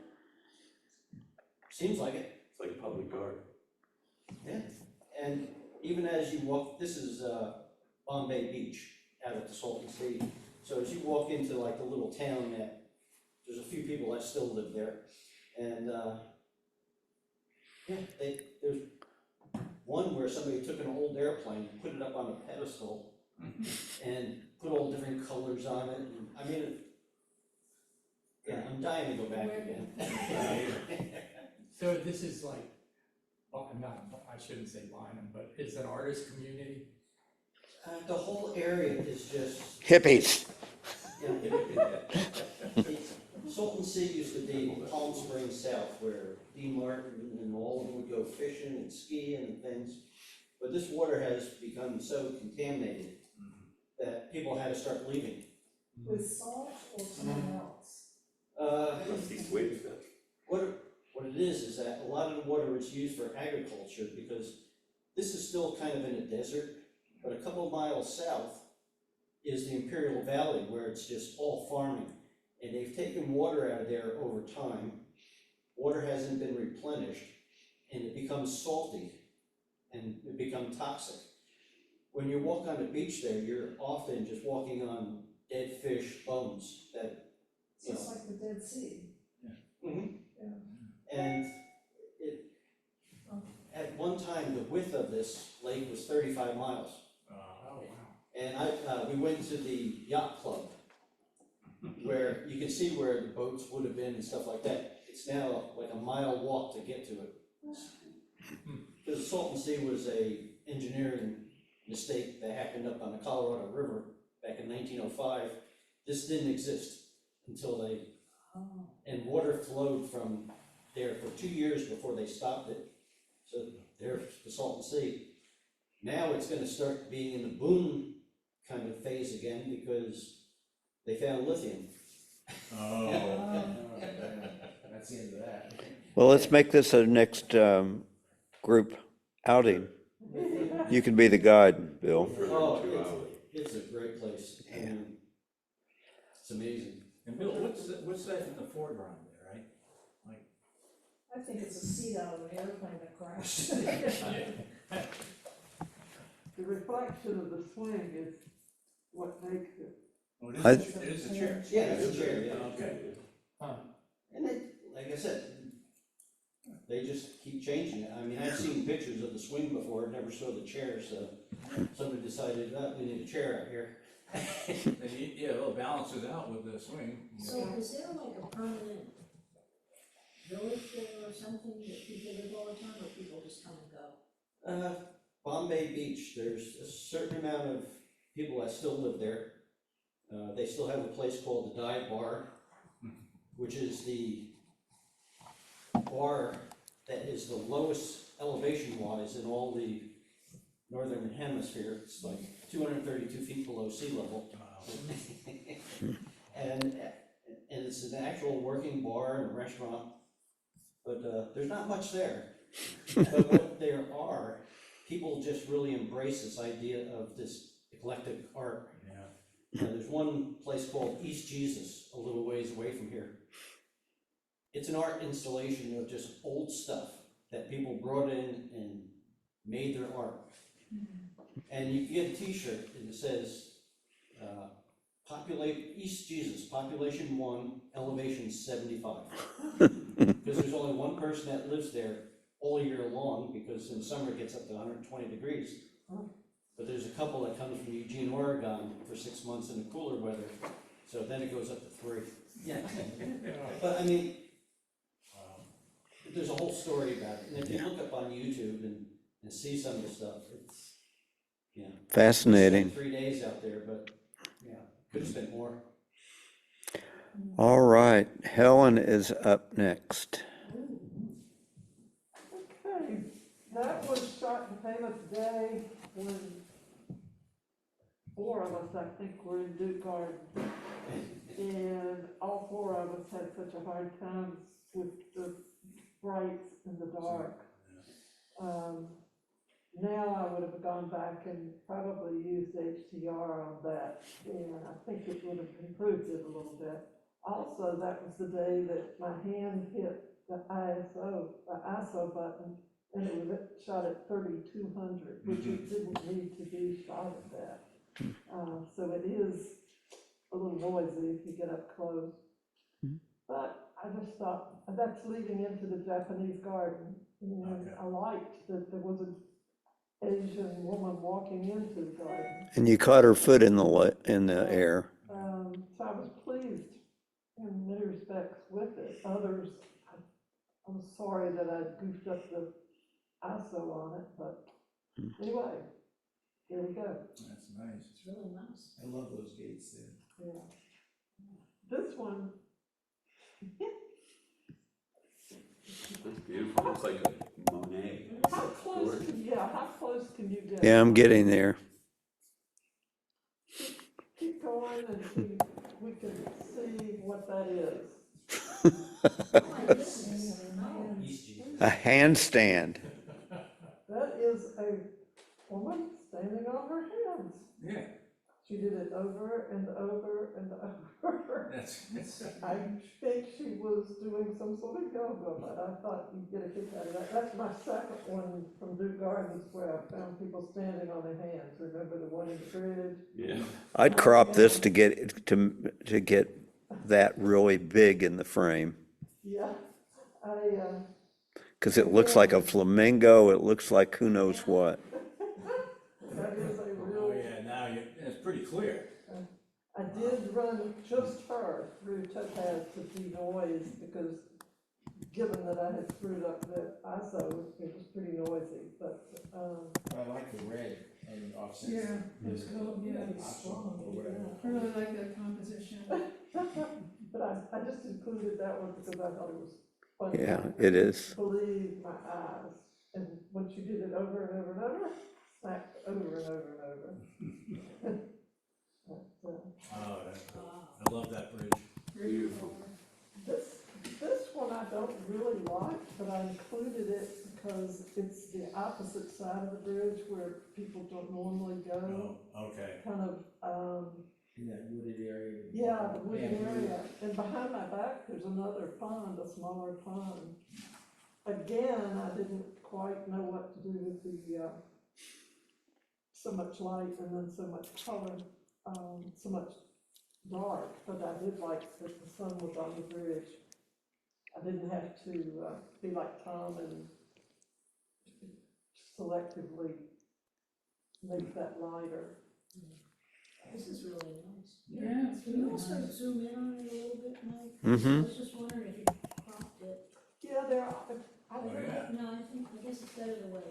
Seems like it. It's like public art. Yeah, and even as you walk, this is Bombay Beach out at the Salton Sea. So as you walk into like the little town that, there's a few people that still live there. And yeah, there's one where somebody took an old airplane, put it up on a pedestal and put all different colors on it. And, I mean, yeah, I'm dying to go back again. So this is like, well, I'm not, I shouldn't say Bynum, but it's an artist community? The whole area is just, Hippies. you know, Salton Sea used to be Palm Springs South, where Dean Martin and all of them would go fishing and skiing and things. But this water has become so contaminated that people had to start leaving. With salt or something else? Must be swing set. What it is that a lot of the water is used for agriculture, because this is still kind of in a desert, but a couple of miles south is the Imperial Valley, where it's just all farming. And they've taken water out of there over time. Water hasn't been replenished, and it becomes salty, and it becomes toxic. When you walk on the beach there, you're often just walking on dead fish bones that, you Just know. like the Dead Sea. Mhm. Yeah. And it, at one time, the width of this lake was 35 miles. Oh, wow. And we went to the yacht club, where you can see where the boats would have been and stuff like that. It's now like a mile walk to get to it. Because the Salton Sea was a engineering mistake that happened up on the Colorado River back in 1905. This didn't exist until they, Oh, and water flowed from there for 2 years before they stopped it. So there's the Salton Sea. Now it's gonna start being in the boom kind of phase again, because they found lithium. Oh. That's the end of that. Well, let's make this a next group outing. You can be the guide, Bill. Oh, it's a great place. I mean, it's amazing. And Bill, what's that in the foreground there, right? Like, I think it's a seat out of an airplane that crashed. The reflection of the swing is what makes it. oh, I- it is a chair. Yeah, it's a chair, yeah. Okay. Huh. And they, like I said, they just keep changing it. I mean, I've seen pictures of the swing before, never saw the chair, so somebody decided, oh, we need a chair out here. And yeah, it'll balance it out with the swing. so is there like a permanent village there or something that people live all the time, or people just come and go? Bombay Beach, there's a certain amount of people that still live there. They still have a place called the Dive Bar, which is the bar that is the lowest elevation wise in all the northern hemisphere. It's like 232 feet below sea level. Wow. And it's an actual working bar and a restaurant, but there's not much there. But what there are, people just really embrace this idea of this eclectic art. Yeah. There's one place called East Jesus, a little ways away from here. It's an art installation of just old stuff that people brought in and made their art. And you can get a t-shirt and it says, populate East Jesus, population 1, elevation 75. Because there's only one person that lives there all year long, because in the summer it gets up to 120 degrees. But there's a couple that comes from Eugene, Oregon for 6 months in the cooler weather, so then it goes up to 3. Yeah. But I mean, there's a whole story about it, and if you look up on YouTube and see some of the stuff, it's, yeah. Fascinating. We spent 3 days out there, but, yeah, could have spent more. All right, Helen is up next. Okay, that was shot in famous day when 4 of us, I think, were in Duke Garden. And all 4 of us had such a hard time with the brights in the dark. Now I would have gone back and probably used HDR on that, and I think it would have improved it a little bit. Also, that was the day that my hand hit the ISO button, and it was shot at 3200, which it didn't need to be shot at that. So it is a little noisy if you get up close. But I just thought, that's leading into the Japanese garden, and I liked that there was an Asian woman walking into the garden. And you caught her foot in the air. So I was pleased in many respects with it. Others, I was sorry that I goofed up the ISO on it, but anyway, here we go. That's nice. It's really nice. I love those gates there. Yeah. This one, That's beautiful, looks like a Monet. how close can you get? Yeah, I'm getting there. Keep going and see, we can see what that is. Oh my goodness, no. A handstand. That is a woman standing on her hands. Yeah, She did it over and over and over. that's, I think she was doing some sort of yoga, but I thought you'd get a kick out of that. That's my second one from Duke Gardens where I found people standing on their hands. Remember the one in the bridge? Yeah. I'd crop this to get that really big in the frame, Yeah, because it looks like a flamingo. It looks like who knows what. that is a oh real, yeah, now it's pretty clear. I did run just her through Topaz to denoise because given that I had screwed up the ISO, it was pretty noisy, but, I like the red and offset. Yeah, it's cool, yeah. Or whatever. I really like that composition. but I just included that one because I thought it was funny. Yeah, I it is. believe my eyes. And when she did it over and over and over, smacked over and over and over. But, Oh, I love that bridge. Beautiful. this one I don't really like, but I included it because it's the opposite side of the bridge where people don't normally go. Oh, okay. Kind of, In that wooded area. yeah, the wooded area. And behind my back, there's another pond, a smaller pond. Again, I didn't quite know what to do with the, so much light and then so much color, so much dark, but I did like that the sun was on the bridge. I didn't have to be like Tom and selectively make that lighter. This is really nice. Yeah, it's Can you really also nice. zoom in on it a little bit, Mike? Mm-hmm. I was just wondering if you cropped it. Yeah, there are, I Oh, think yeah. No, I guess it's better the way.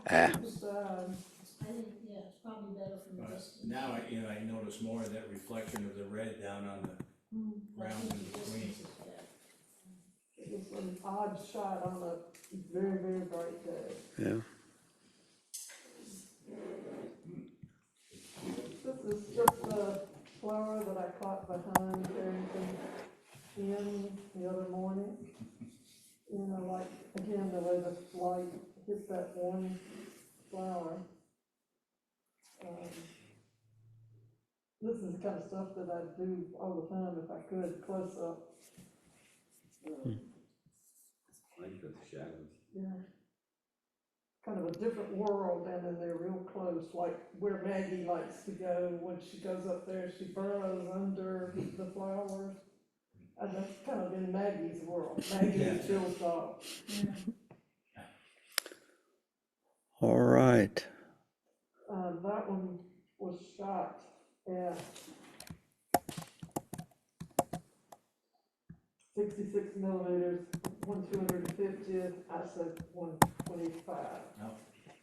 Ah. it was, I think, yeah, it's probably better from a But distance. now I notice more of that reflection of the red down on the, I round think in the between. distance is better. it was an odd shot on a very, very bright day. Yeah. This is just the flower that I caught behind Barrington Inn the other morning. You know, like, again, the way the light hit that one flower. This is the kind of stuff that I'd do all the time if I could, close up. I like those shadows. Yeah. Kind of a different world, and then they're real close, like where Maggie likes to go. When she goes up there, she burrows under the flowers. And that's kind of in Maggie's world, Maggie and Jill's dog. Yeah. All right. That one was shot at 66 millimeters, 1/250th, I said 125.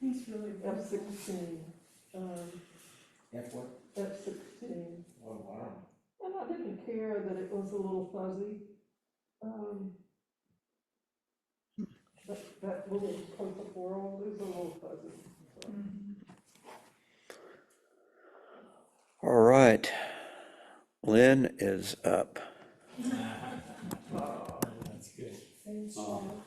He's really. F-16, F what? F-16. Oh, wow. And I didn't care that it was a little fuzzy. That little perfect world is a little fuzzy. So. All right. Lynn is up. That's good. Thanks, Sharon.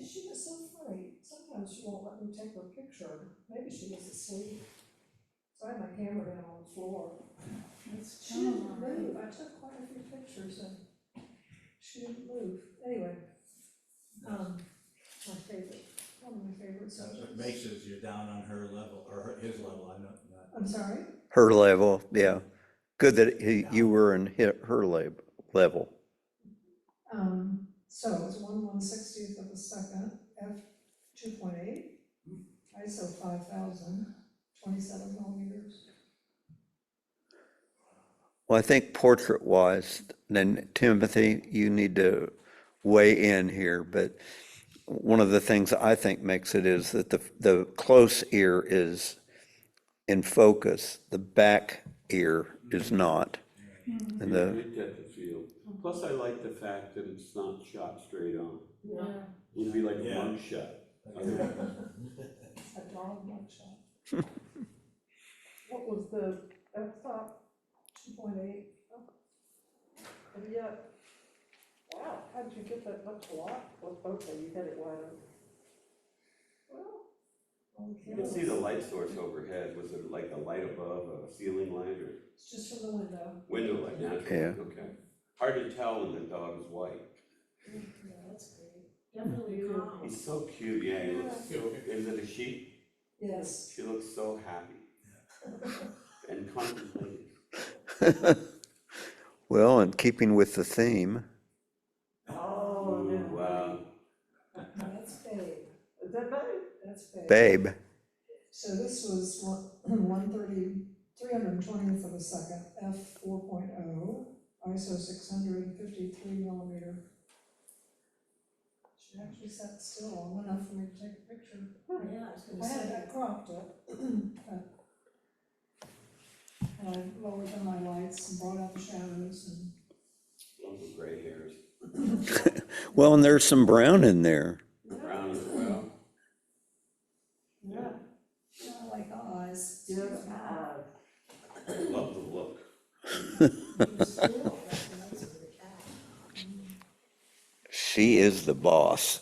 She was so funny, sometimes she won't let me take her picture, maybe she was asleep. So I had my camera down on the floor. She didn't move, I took quite a few pictures and she didn't move. Anyway, my favorite, one of my favorite So it subjects. makes it you're down on her level, or his level, I'm not. I'm sorry? Her level, yeah. Good that you were in her level. So it's 1/160th of a second, f 2.8, ISO 5000, 27 millimeters. Well, I think portrait-wise, then Timothy, you need to weigh in here, but one of the things I think makes it is that the close ear is in focus, the back ear is not. And Yeah, I get the feel. Plus, I like the fact that it's not shot straight on. Yeah. It'd be like a Yeah. mug shot. A dog mugshot. What was the f-stop? 2.8. And yet, wow, how did you get that much light? Well, okay, you had it wide open. Well, You can see the light source overhead. Was it like a light above, a ceiling light, or It's just from the window. window light, natural light? Yeah. Okay. Hard to tell when the dog is white. Yeah, that's great. Definitely calm. He's so cute, yeah, he looks so, is it a sheep? Yes. She looks so happy and contemplative. Well, in keeping with the theme, Oh, Ooh, yeah. wow. That's Babe. Is that better? That's Babe. babe, So this was 320th of a second, f 4.0, ISO 653 millimeter. She actually sat still long enough for me to take a picture. Yeah, I was I gonna had say. that cropped up. And I lowered down my lights and brought out the shadows and. Love the gray hairs. well, and there's some brown in there. Brown as well. Yeah. I like eyes. Yes, Love the look. She is the boss.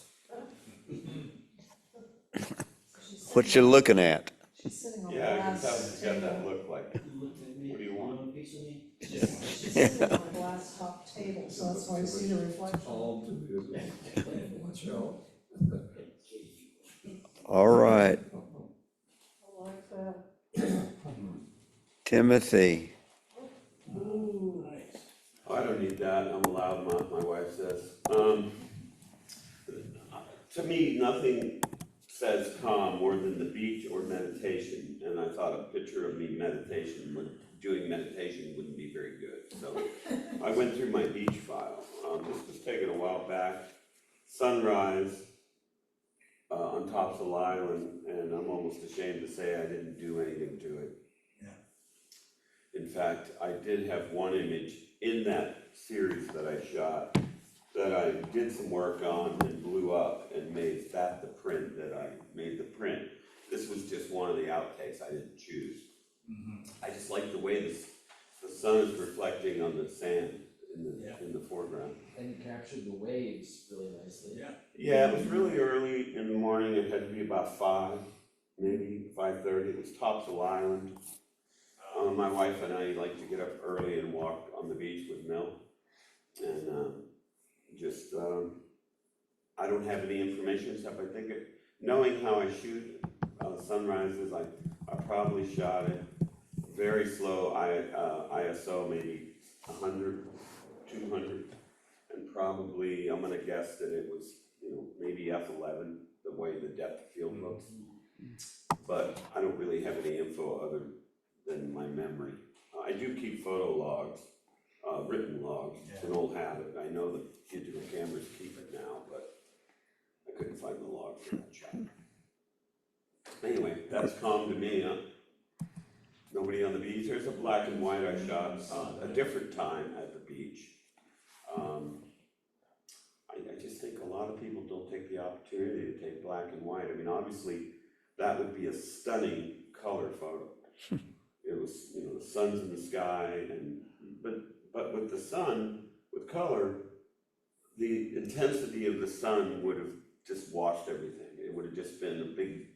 What you looking at? She's sitting on a Yeah, I can tell glass she's got that table. look like, what do you want? She's sitting on a glass top table, so that's why I see the reflection. Calm to me, isn't it? Watch out. All right, I like that. Timothy. Ooh. Oh, I don't need that, I'm allowed, my wife says. To me, nothing says calm more than the beach or meditation, and I thought a picture of me doing meditation wouldn't be very good, so I went through my beach file. This was taken a while back, sunrise on Topsail Island, and I'm almost ashamed to say I didn't do anything to it. In fact, I did have one image in that series that I shot that I did some work on and blew up and made that the print that I made the print. This was just one of the outtakes I didn't choose. I just like the way the sun is reflecting on the sand in the foreground. And you captured the waves really nicely. Yeah. Yeah, it was really early in the morning. It had to be about 5, maybe 5:30. It was Topsail Island. My wife and I like to get up early and walk on the beach with Mel. And I don't have any information except I think knowing how I shoot sunrises, I probably shot it very slow, ISO, maybe 100, 200, and probably, I'm gonna guess that it was, maybe F11, the way the depth of field looks. but I don't really have any info other than my memory. I do keep photo logs, written logs, it's an old habit. I know the digital cameras keep it now, but I couldn't find the log for that shot. Anyway, that's calm to me, huh? Nobody on the beach. There's a black and white I shot a different time at the beach. I just think a lot of people don't take the opportunity to take black and white. I mean, obviously, that would be a stunning color photo. It was, you know, the sun's in the sky, but with the sun, with color, the intensity of the sun would have just washed everything. It would have just been a big,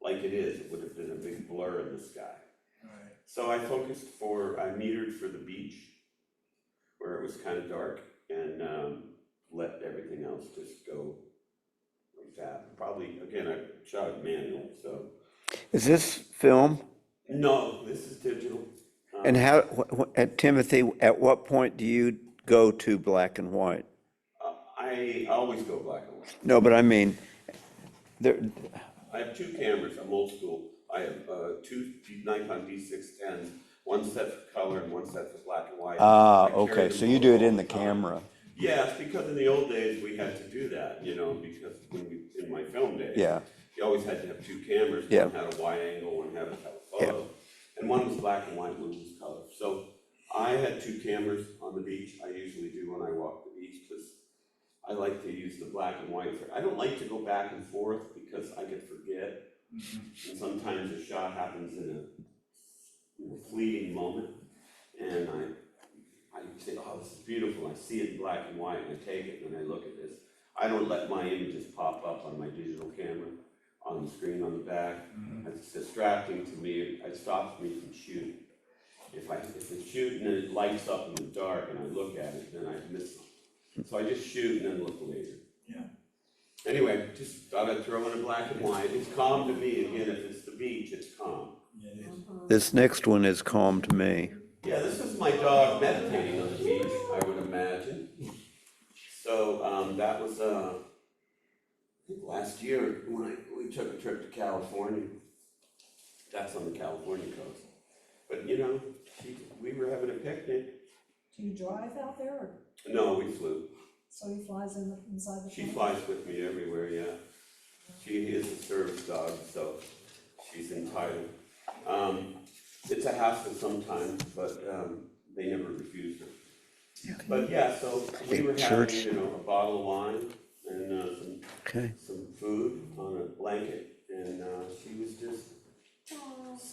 like it is, it would have been a big blur in the sky. Right. So I metered for the beach, where it was kind of dark, and let everything else just go like that. Probably, again, I shot it manual, so. Is this film? No, this is digital. And how, Timothy, at what point do you go to black and white? I always go black and white. No, but I mean, there, I have two cameras, I'm old school. I have two Nikon D610s, one set for color and one set for black and white. I carry okay, them so you do it all in the time. camera. Yes, because in the old days, we had to do that, you know, because in my film days. Yeah. You always had to have two cameras, Yeah. one had a wide angle, one had a telephoto, and one was black and white, one was color. So I had two cameras on the beach. I usually do when I walk the beach, because I like to use the black and white. I don't like to go back and forth because I could forget. And sometimes a shot happens in a fleeting moment, and I say, oh, this is beautiful. I see it in black and white, and I take it, and I look at this. I don't let my images pop up on my digital camera on the screen on the back. It's distracting to me. It stops me from shooting. If it's shooting and it lights up in the dark and I look at it, then I miss something. So I just shoot and then look later. Yeah. Anyway, just thought I'd throw in a black and white. It's calm to me. Again, if it's the beach, it's calm. Yeah, it is. This next one is calm to me. Yeah, this is my dog meditating on the beach, I would imagine. So that was I think last year when we took a trip to California. That's on the California coast. But you know, we were having a picnic. Do you drive out there, or No, we flew. so he flies inside the She plane? flies with me everywhere, yeah. She is a service dog, so she's entitled. It's a hassle sometimes, but they never refused her. But yeah, so we were having, Church. you know, a bottle of wine and Okay. some food on a blanket, and she was just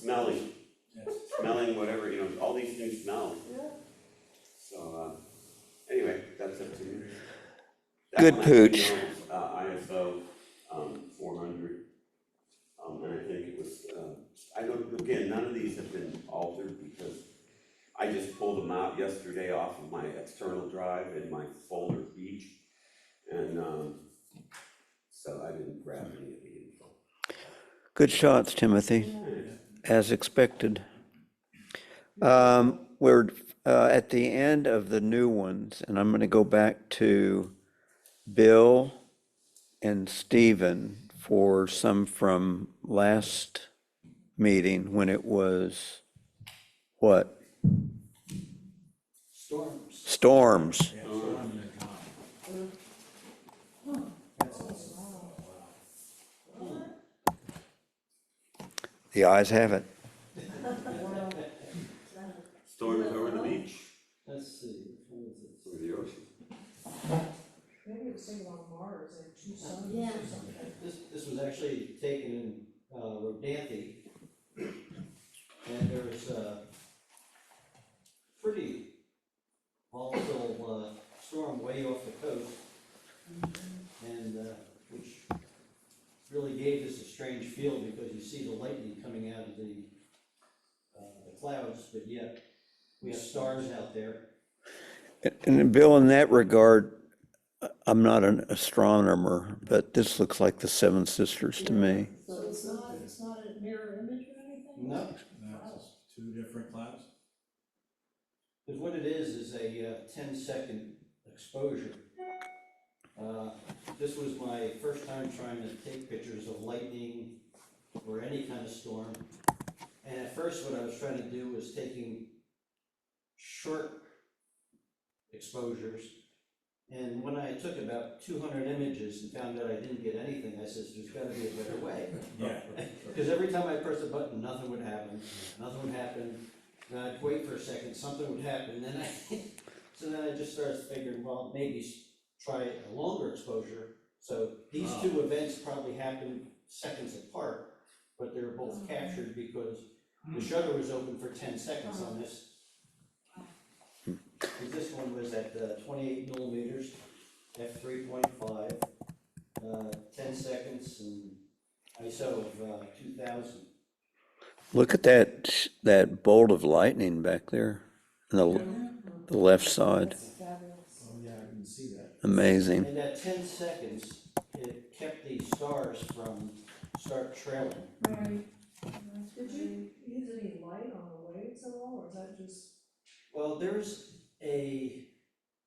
smelling whatever, you know, all these new smells. So anyway, that's up to you. That Good one actually pooch. knows, ISO 400, and I think it was, I don't, again, none of these have been altered because I just pulled them out yesterday off of my external drive in my folder beach, and so I didn't grab any of the info. Good shots, Timothy, as expected. We're at the end of the new ones, and I'm going to go back to Bill and Stephen for some from last meeting when it was, what? Storms. Storms. Yeah, so I'm in calm. The eyes have it. Storms over the beach, Let's see, which one is it? over the ocean. Maybe it was taken on Mars, there were two suns Yeah. or something. This was actually taken in Rodanthe. And there's a pretty volatile storm way off the coast. And which really gave this a strange feel because you see the lightning coming out of the clouds, but yet we have stars out there. And Bill, in that regard, I'm not an astronomer, but this looks like the Seven Sisters to me. So it's not a mirror image or anything? No, That's just two different clouds. because what it is a 10-second exposure. This was my first time trying to take pictures of lightning or any kind of storm. And at first, what I was trying to do was taking short exposures. And when I took about 200 images and found out I didn't get anything, I said, there's gotta be a better way. Yeah. Because every time I pressed a button, nothing would happen, then I'd wait for a second, something would happen, then so then I just started figuring, well, maybe try a longer exposure. So these two events probably happened seconds apart, but they were both captured because the shutter was open for 10 seconds on this. And this one was at 28 millimeters, f3.5, 10 seconds, and ISO of 2000. Look at that bolt of lightning back there on the left side. That's fabulous. Oh, yeah, I didn't see that. Amazing. And at 10 seconds, it kept the stars from start trailing. Right. Did you use any light on the waves at all, or is that just? Well, there's a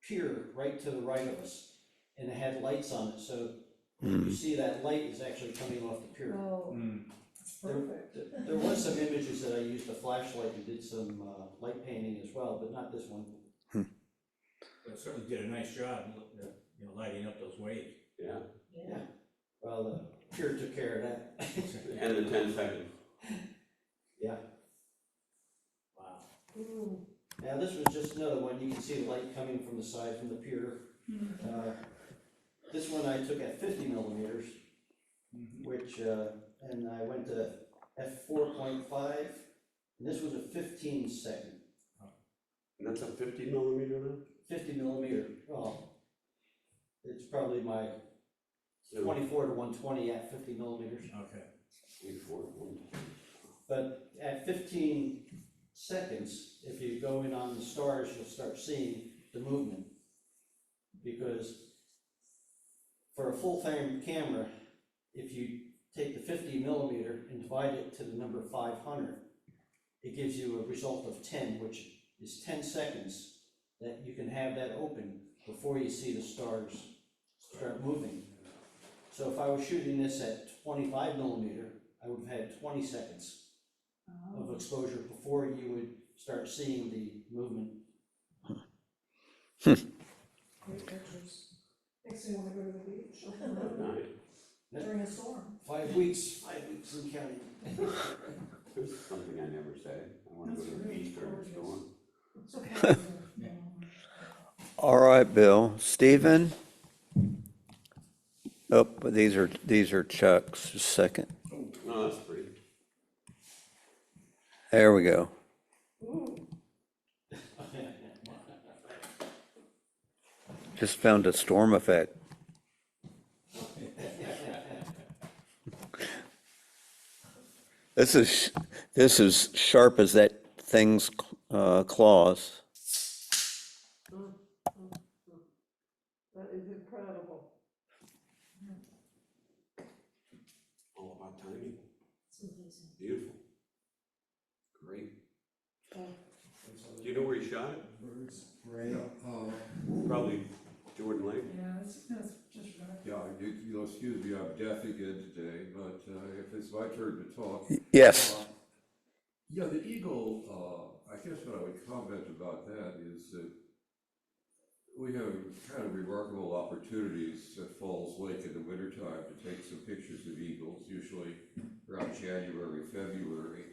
pier right to the right of us, and it had lights on it, so you see that light is actually coming off the pier. Oh, Mm. it's perfect. There was some images that I used a flashlight and did some light painting as well, but not this one. It certainly did a nice job, lighting up those waves. Yeah, Yeah. Well, the pier took care of that. and the 10 seconds. Yeah. Wow. Ooh, Now, this was just another one. You can see the light coming from the side from the pier. This one I took at 50 millimeters, which, and I went to f4.5, and this was a 15 second. And that's a 50 millimeter now? 50 millimeter, well, it's probably my 24 to 120 at 50 millimeters. Okay. 84. But at 15 seconds, if you go in on the stars, you'll start seeing the movement. Because for a full-frame camera, if you take the 50 millimeter and divide it to the number 500, it gives you a result of 10, which is 10 seconds that you can have that open before you see the stars start moving. So if I was shooting this at 25 millimeter, I would have had 20 seconds of exposure before you would start seeing the movement. great pictures. Makes me wanna go to the beach Nice. during a storm. 5 weeks and counting. This is something I never say. I want to go to the beach during a storm. All right, Bill. Stephen? Oh, but these are Chuck's. Just a second. Oh, that's pretty. There we go. Just found a storm effect. This is sharp as that thing's claws. That is incredible. All about timing. Beautiful. Great. Do you know where he shot it? Birds, gray. Probably Jordan Lake. Yeah, that's just right. Yeah, you'll excuse me, I'm deaf again today, but if it's my turn to talk. Yes. Yeah, the eagle, I guess what I would comment about that is that we have kind of remarkable opportunities at Falls Lake in the wintertime to take some pictures of eagles, usually around January, February.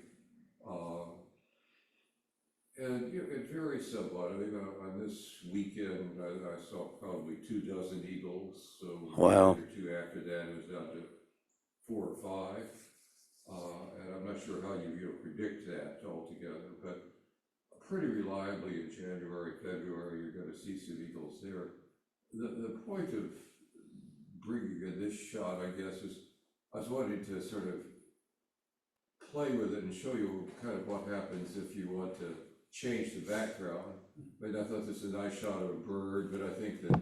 And it varies somewhat. I mean, on this weekend, I saw probably 24 eagles. So Wow. a day or two after that, it was down to 4 or 5. And I'm not sure how you predict that altogether, but pretty reliably in January, February, you're going to see some eagles there. The point of bringing in this shot, I guess, is I was wanting to sort of play with it and show you kind of what happens if you want to change the background. I mean, I thought this was a nice shot of a bird, but I think that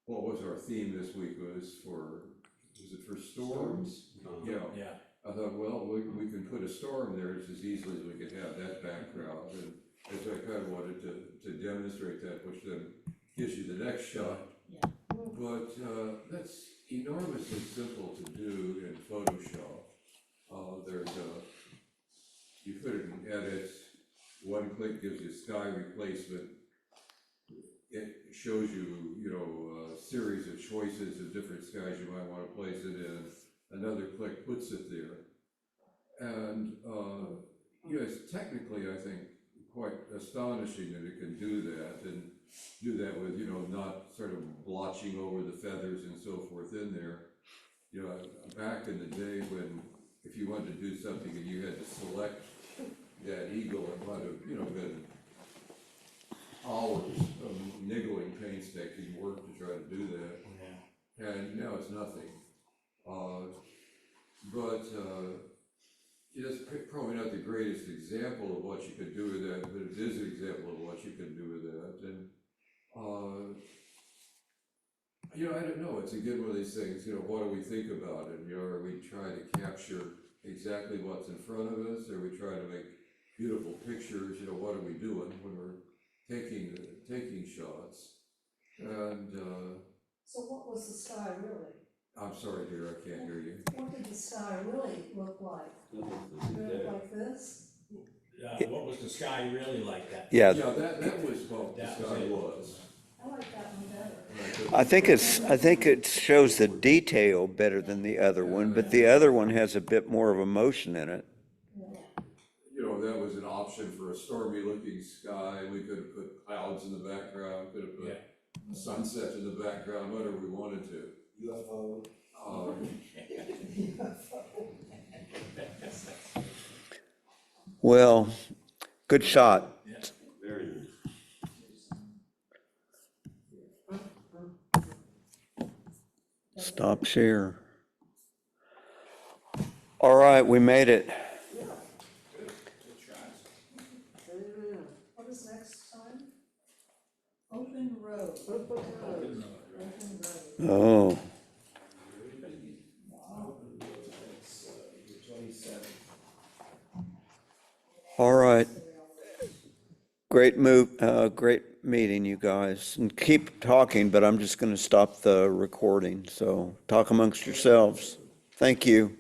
what was our theme this week was it for storms? Yeah. Yeah. I thought, well, we can put a storm there just as easily as we could have that background, and as I kind of wanted to demonstrate that, which then gives you the next shot. Yeah. But that's enormously simple to do in Photoshop. You put it in edit, one click gives you sky replacement. It shows you, a series of choices of different skies you might wanna place it in. Another click puts it there. And, it's technically, I think, quite astonishing that it can do that, and do that with, not sort of blotching over the feathers and so forth in there. Back in the day when, if you wanted to do something and you had to select that eagle, it might have, been hours of niggling, painstaking work to try to do that. Yeah. And now it's nothing. It's probably not the greatest example of what you could do with that, but it is an example of what you can do with that. And, I don't know, it's again one of these things, what do we think about it? Are we trying to capture exactly what's in front of us? Are we trying to make beautiful pictures? What are we doing when we're taking shots? And, So what was the sky really? I'm sorry, dear, I can't hear you. What did the sky really look like? Did it look like this? What was the sky really like that? Yeah, Yeah, that was what the sky was. I like that one better. I think it shows the detail better than the other one, but the other one has a bit more of emotion in it. That was an option for a stormy looking sky. We could have put clouds in the background, could have put a sunset in the background, whatever we wanted to. UFO. Well, good shot. Very nice. Stop share. All right, we made it. Amen. What is next time? Open road. Open road. Open road. Oh, all right. Great move, great meeting, you guys. And keep talking, but I'm just going to stop the recording. So talk amongst yourselves. Thank you.